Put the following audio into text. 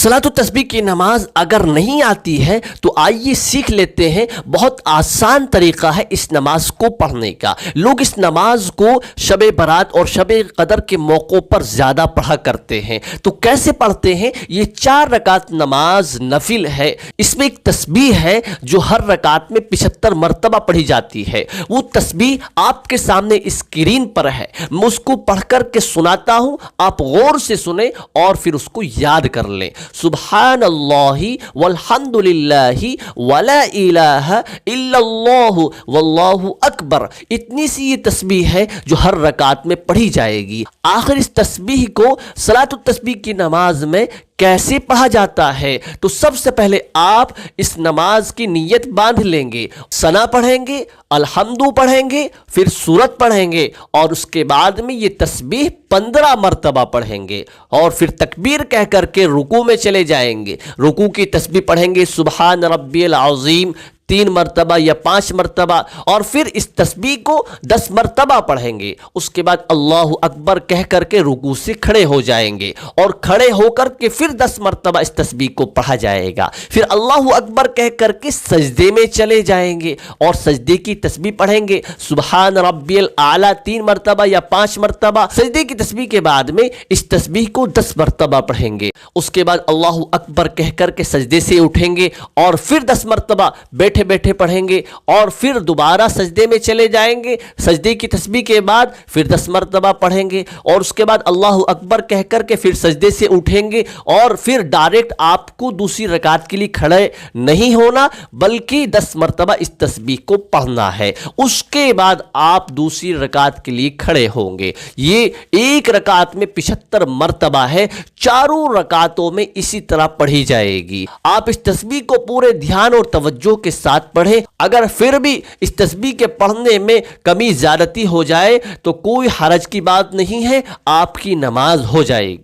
सलातो तस्बीह की नमाज अगर नहीं आती है तो आइए सीख लेते हैं। बहुत आसान तरीका है इस नमाज को पढ़ने का। लोग इस नमाज को शब बारात और शब कदर के मौक़ों पर ज़्यादा पढ़ा करते हैं। तो कैसे पढ़ते हैं? ये 4 रकात नमाज नफिल है। इसमें एक तस्बीह है जो हर रकात में 75 मरतबा पढ़ी जाती है। वो तस्बीह आपके सामने स्क्रीन पर है, मैं उसको पढ़ कर के सुनाता हूँ, आप गौर से सुने और फिर उसको याद कर लें। सुब्हानल्लाहि वल्हम्दुलिल्लाहि वला इलाहा इल्लल्लाहु वल्लाहु अकबर। इतनी सी ये तस्बीह है जो हर रकात में पढ़ी जाएगी। आखिर इस तस्बीह को सलातुत तस्बीह की नमाज में कैसे पढ़ा जाता है? तो सबसे पहले आप इस नमाज की नीयत बांध लेंगे। सना पढ़ेंगे, अलहम्दु पढ़ेंगे, फिर सूरत पढ़ेंगे और उसके बाद में ये तस्बीह 15 मरतबा पढ़ेंगे और फिर तकबीर कह करके रुकू में चले जाएंगे। रुकू की तस्बीह पढ़ेंगे सुबहान रब्बियल अज़ीम 3 मरतबा या 5 मरतबा और फिर इस तस्बीह को 10 मरतबा पढ़ेंगे। उसके बाद अल्लाहु अकबर कह करके रुकू से खड़े हो जाएंगे और खड़े होकर के फिर 10 मरतबा इस तस्बीह को पढ़ा जाएगा। फिर अल्लाहु अकबर कह करके सजदे में चले जाएंगे और सजदे की तस्बीह पढ़ेंगे सुबहान रब्बियल आला 3 मरतबा या 5 मरतबा। सजदे की तस्बीह के बाद में इस तस्बीह को 10 मरतबा पढ़ेंगे। उसके बाद अल्लाहु अकबर कह करके सजदे से उठेंगे और फिर 10 मरतबा बैठे बैठे पढ़ेंगे और फिर दोबारा सजदे में चले जाएंगे। सजदे की तस्बीह के बाद फिर 10 मरतबा पढ़ेंगे और उसके बाद अल्लाहु अकबर कह करके फिर सजदे से उठेंगे और फिर डायरेक्ट आपको दूसरी रकात के लिए खड़े नहीं होना बल्कि 10 मरतबा इस तस्बीह को पढ़ना है। उसके बाद आप दूसरी रकात के लिए खड़े होंगे। ये एक रकात में 75 मरतबा है। चारों रकातों में इसी तरह पढ़ी जाएगी। आप इस तस्बीह को पूरे ध्यान और तवज्जो के साथ पढ़ें। अगर फिर भी इस तस्बीह के पढ़ने में कमी ज्यादती हो जाए तो कोई हरज की बात नहीं है, आपकी नमाज हो जाएगी।